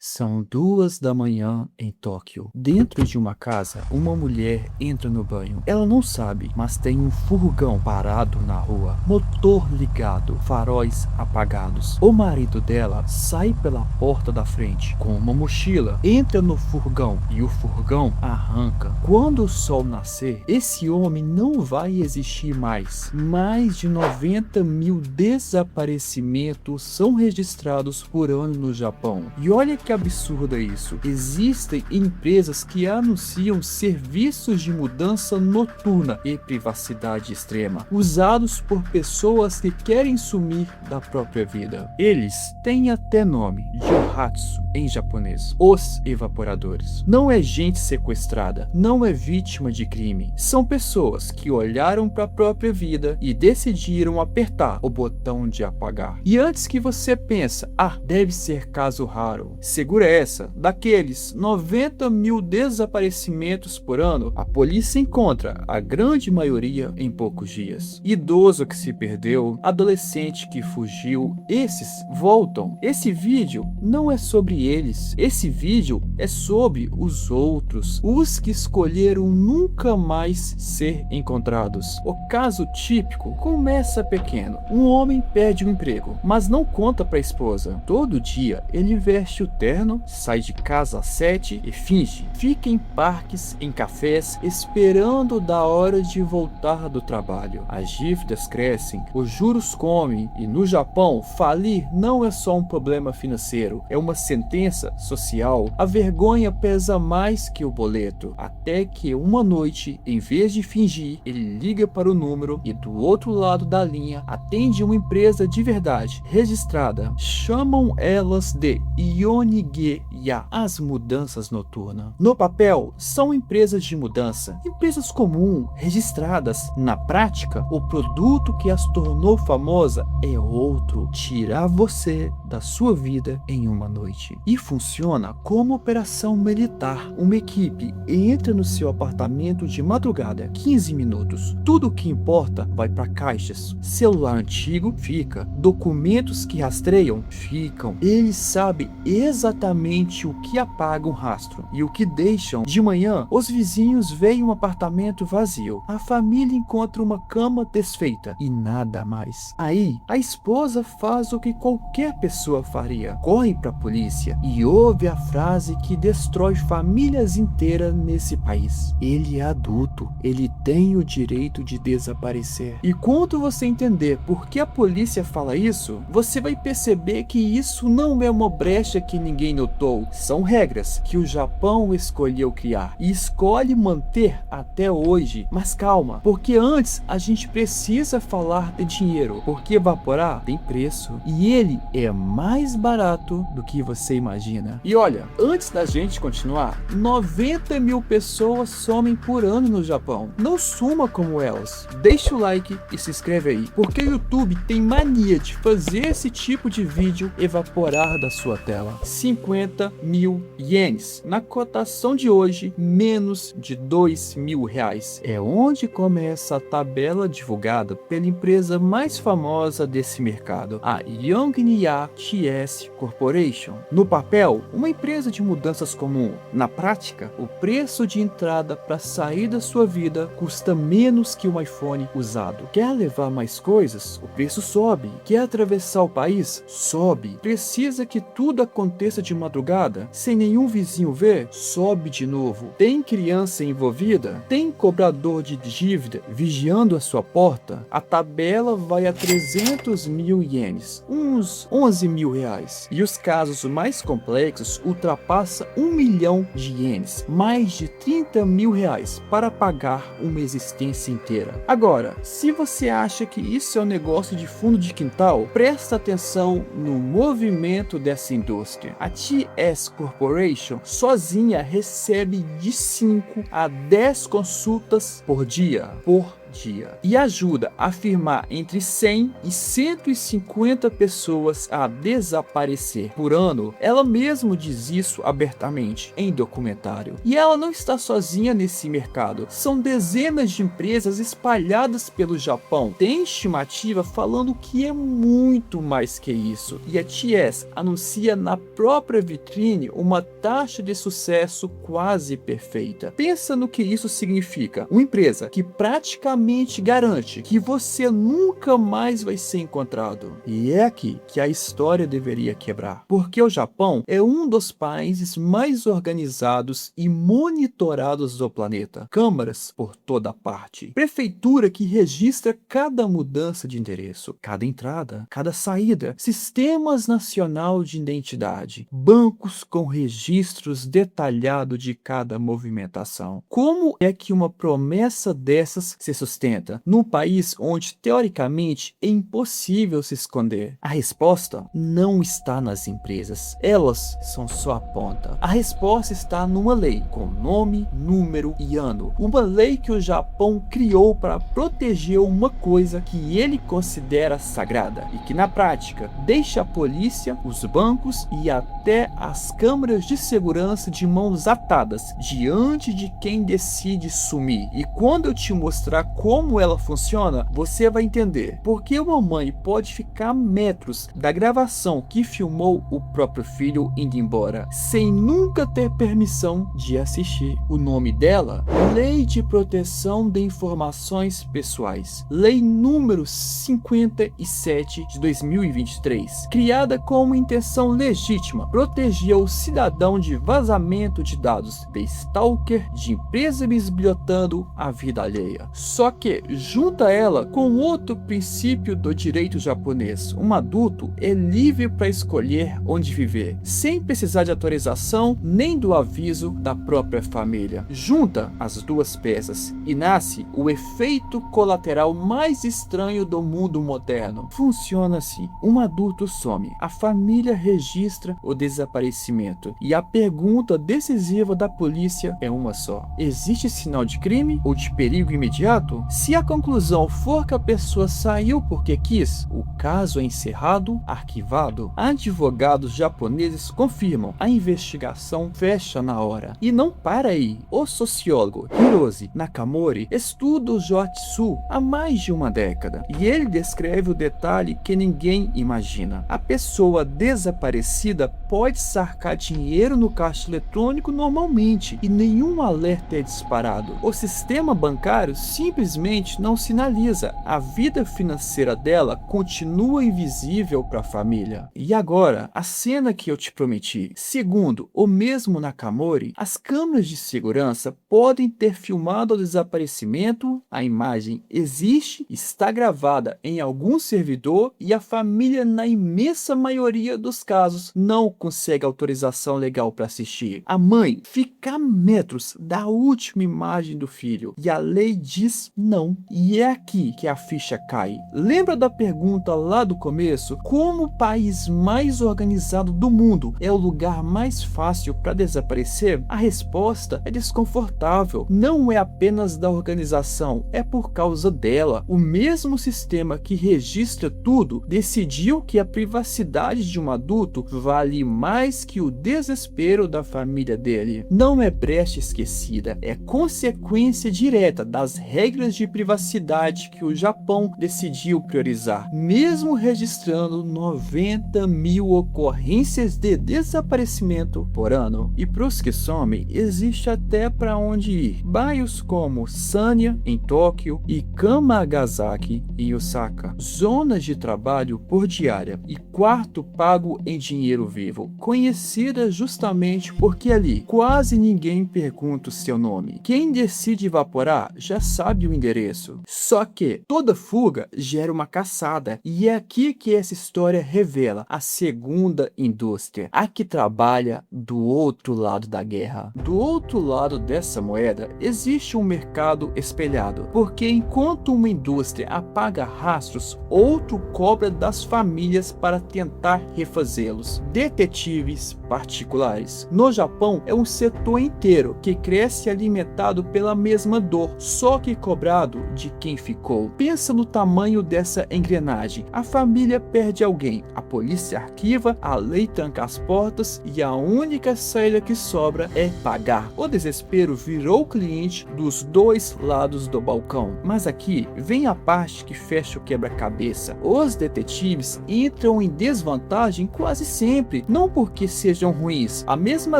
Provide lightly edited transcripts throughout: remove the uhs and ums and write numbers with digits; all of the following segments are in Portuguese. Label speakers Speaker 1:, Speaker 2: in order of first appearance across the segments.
Speaker 1: São 2 da manhã em Tóquio. Dentro de uma casa, uma mulher entra no banho. Ela não sabe, mas tem um furgão parado na rua, motor ligado, faróis apagados. O marido dela sai pela porta da frente com uma mochila, entra no furgão e o furgão arranca. Quando o sol nascer, esse homem não vai existir mais. Mais de 90 mil desaparecimentos são registrados por ano no Japão. E olha que absurdo é isso. Existem empresas que anunciam serviços de mudança noturna e privacidade extrema, usados por pessoas que querem sumir da própria vida. Eles têm até nome, Johatsu em japonês, os evaporadores. Não é gente sequestrada, não é vítima de crime. São pessoas que olharam para a própria vida e decidiram apertar o botão de apagar. E antes que você pense, deve ser caso raro, segura essa, daqueles 90 mil desaparecimentos por ano, a polícia encontra a grande maioria em poucos dias. Idoso que se perdeu, adolescente que fugiu, esses voltam. Esse vídeo não é sobre eles, esse vídeo é sobre os outros, os que escolheram nunca mais ser encontrados. O caso típico começa pequeno. Um homem perde o emprego, mas não conta para a esposa. Todo dia ele veste o terno, sai de casa às 7 e finge. Fica em parques, em cafés, esperando da hora de voltar do trabalho. As dívidas crescem, os juros comem e no Japão, falir não é só um problema financeiro, é uma sentença social. A vergonha pesa mais que o boleto, até que uma noite, em vez de fingir, ele liga para o número e do outro lado da linha atende uma empresa de verdade, registrada. Chamam elas de Ionigeya, as mudanças noturnas. No papel, são empresas de mudança, empresas comuns, registradas. Na prática, o produto que as tornou famosa é outro: tirar você da sua vida em uma noite. E funciona como operação militar. Uma equipe entra no seu apartamento de madrugada, 15 minutos. Tudo o que importa vai para caixas. Celular antigo fica, documentos que rastreiam ficam. Eles sabem exatamente o que apagam rastro e o que deixam. De manhã, os vizinhos veem um apartamento vazio. A família encontra uma cama desfeita e nada mais. Aí, a esposa faz o que qualquer pessoa faria. Corre para a polícia e ouve a frase que destrói famílias inteiras nesse país: ele é adulto, ele tem o direito de desaparecer. E quando você entender por que a polícia fala isso, você vai perceber que isso não é uma brecha que ninguém notou. São regras que o Japão escolheu criar e escolhe manter até hoje. Mas calma, porque antes a gente precisa falar de dinheiro, porque evaporar tem preço e ele é mais barato do que você imagina. E olha, antes da gente continuar, 90 mil pessoas somem por ano no Japão. Não suma como elas. Deixa o like e se inscreve aí, porque o YouTube tem mania de fazer esse tipo de vídeo evaporar da sua tela. 50 mil ienes. Na cotação de hoje, menos de 2 mil reais. É onde começa a tabela divulgada pela empresa mais famosa desse mercado, a Yongnia TS Corporation. No papel, uma empresa de mudanças comum. Na prática, o preço de entrada para sair da sua vida custa menos que um iPhone usado. Quer levar mais coisas? O preço sobe. Quer atravessar o país? Sobe. Precisa que tudo aconteça de madrugada, sem nenhum vizinho ver? Sobe de novo. Tem criança envolvida? Tem cobrador de dívida vigiando a sua porta? A tabela vai a 300 mil ienes, uns 11 mil reais. E os casos mais complexos ultrapassam 1 milhão de ienes, mais de 30 mil reais para pagar uma existência inteira. Agora, se você acha que isso é um negócio de fundo de quintal, presta atenção no movimento dessa indústria. A TS Corporation sozinha recebe de 5 a 10 consultas por dia, por dia e ajuda a firmar entre 100 e 150 pessoas a desaparecer por ano. Ela mesma diz isso abertamente em documentário. E ela não está sozinha nesse mercado. São dezenas de empresas espalhadas pelo Japão. Tem estimativa falando que é muito mais que isso. E a TS anuncia na própria vitrine uma taxa de sucesso quase perfeita. Pensa no que isso significa. Uma empresa que praticamente garante que você nunca mais vai ser encontrado. E é aqui que a história deveria quebrar. Porque o Japão é um dos países mais organizados e monitorados do planeta. Câmaras por toda parte. Prefeitura que registra cada mudança de endereço, cada entrada, cada saída. Sistemas nacional de identidade. Bancos com registros detalhados de cada movimentação. Como é que uma promessa dessas se sustenta num país onde teoricamente é impossível se esconder? A resposta não está nas empresas. Elas são só a ponta. A resposta está numa lei com nome, número e ano. Uma lei que o Japão criou para proteger uma coisa que ele considera sagrada e que na prática deixa a polícia, os bancos e até as câmeras de segurança de mãos atadas diante de quem decide sumir. E quando eu te mostrar como ela funciona, você vai entender porque uma mãe pode ficar a metros da gravação que filmou o próprio filho indo embora, sem nunca ter permissão de assistir. O nome dela? Lei de Proteção de Informações Pessoais. Lei número 57 de 2023. Criada com uma intenção legítima, proteger o cidadão de vazamento de dados, de stalker, de empresa bisbilhotando a vida alheia. Só que junta ela com outro princípio do direito japonês. Um adulto é livre para escolher onde viver, sem precisar de autorização nem do aviso da própria família. Junta as duas peças e nasce o efeito colateral mais estranho do mundo moderno. Funciona assim: um adulto some, a família registra o desaparecimento e a pergunta decisiva da polícia é uma só: existe sinal de crime ou de perigo imediato? Se a conclusão for que a pessoa saiu porque quis, o caso é encerrado, arquivado. Advogados japoneses confirmam, a investigação fecha na hora. E não para aí. O sociólogo Hirose Nakamori estuda o Jotsu há mais de uma década e ele descreve o detalhe que ninguém imagina. A pessoa desaparecida pode sacar dinheiro no caixa eletrônico normalmente e nenhum alerta é disparado. O sistema bancário simplesmente não sinaliza. A vida financeira dela continua invisível para a família. E agora, a cena que eu te prometi. Segundo o mesmo Nakamori, as câmeras de segurança podem ter filmado o desaparecimento, a imagem existe, está gravada em algum servidor e a família, na imensa maioria dos casos, não consegue autorização legal para assistir. A mãe fica a metros da última imagem do filho e a lei diz não. E é aqui que a ficha cai. Lembra da pergunta lá do começo? Como o país mais organizado do mundo é o lugar mais fácil para desaparecer? A resposta é desconfortável. Não é apenas da organização, é por causa dela. O mesmo sistema que registra tudo decidiu que a privacidade de um adulto vale mais que o desespero da família dele. Não é brecha esquecida, é consequência direta das regras de privacidade que o Japão decidiu priorizar, mesmo registrando 90 mil ocorrências de desaparecimento por ano. E para os que somem, existe até para onde ir. Bairros como Sanya, em Tóquio, e Kamagasaki, em Osaka. Zonas de trabalho por diária e quarto pago em dinheiro vivo, conhecida justamente porque ali quase ninguém pergunta o seu nome. Quem decide evaporar já sabe o endereço. Só que toda fuga gera uma caçada, e é aqui que essa história revela a segunda indústria, a que trabalha do outro lado da guerra. Do outro lado dessa moeda existe um mercado espelhado, porque enquanto uma indústria apaga rastros, outro cobra das famílias para tentar refazê-los. Detetives, particulares. No Japão, é um setor inteiro que cresce alimentado pela mesma dor, só que cobrado de quem ficou. Pensa no tamanho dessa engrenagem. A família perde alguém, a polícia arquiva, a lei tranca as portas e a única saída que sobra é pagar. O desespero virou cliente dos dois lados do balcão. Mas aqui vem a parte que fecha o quebra-cabeça. Os detetives entram em desvantagem quase sempre, não porque sejam ruins. A mesma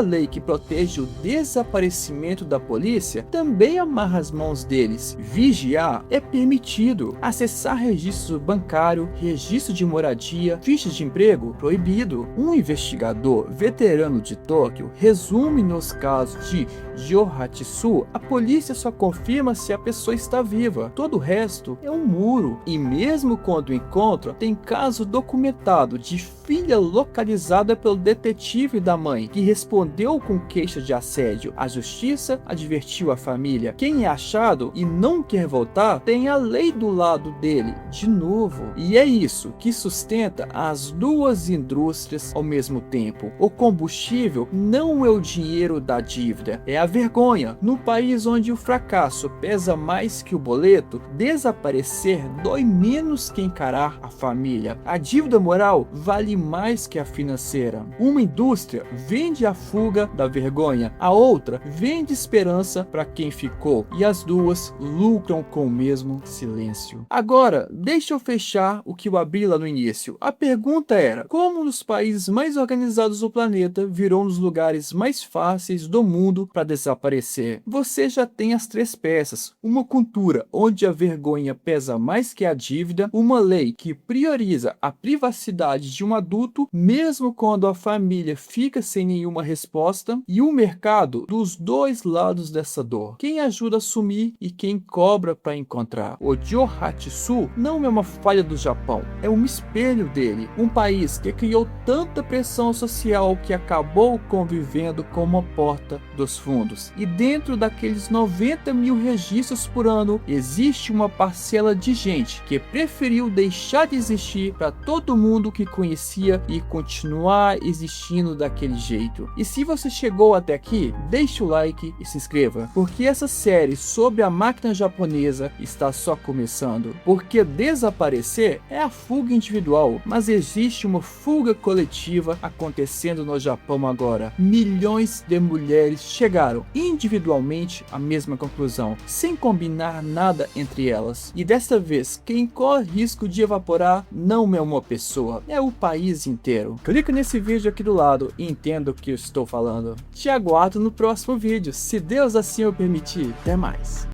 Speaker 1: lei que protege o desaparecimento da polícia também amarra as mãos deles. Vigiar é permitido. Acessar registro bancário, registro de moradia, fichas de emprego, proibido. Um investigador veterano de Tóquio resume nos casos de Johatsu, a polícia só confirma se a pessoa está viva. Todo o resto é um muro. E mesmo quando encontra, tem caso documentado de filha localizada pelo detetive da mãe, que respondeu com queixa de assédio. A justiça advertiu a família. Quem é achado e não quer voltar, tem a lei do lado dele, de novo. E é isso que sustenta as duas indústrias ao mesmo tempo. O combustível não é o dinheiro da dívida, é a vergonha. No país onde o fracasso pesa mais que o boleto, desaparecer dói menos que encarar a família. A dívida moral vale mais que a financeira. Uma indústria vende a fuga da vergonha, a outra vende esperança para quem ficou, e as duas lucram com o mesmo silêncio. Agora, deixa eu fechar o que eu abri lá no início. A pergunta era: como nos países mais organizados do planeta virou um dos lugares mais fáceis do mundo para desaparecer? Você já tem as três peças: uma cultura onde a vergonha pesa mais que a dívida, uma lei que prioriza a privacidade de um adulto mesmo quando a família fica sem nenhuma resposta, e um mercado dos dois lados dessa dor. Quem ajuda a sumir e quem cobra para encontrar. O Johatsu não é uma falha do Japão, é um espelho dele. Um país que criou tanta pressão social que acabou convivendo com uma porta dos fundos. E dentro daqueles 90 mil registros por ano, existe uma parcela de gente que preferiu deixar de existir para todo mundo que conhecia e continuar existindo daquele jeito. E se você chegou até aqui, deixa o like e se inscreva, porque essa série sobre a máquina japonesa está só começando. Porque desaparecer é a fuga individual, mas existe uma fuga coletiva acontecendo no Japão agora. Milhões de mulheres chegaram individualmente à mesma conclusão, sem combinar nada entre elas. E desta vez, quem corre risco de evaporar não é uma pessoa, é o país inteiro. Clica nesse vídeo aqui do lado e entenda o que eu estou falando. Te aguardo no próximo vídeo, se Deus assim o permitir. Até mais.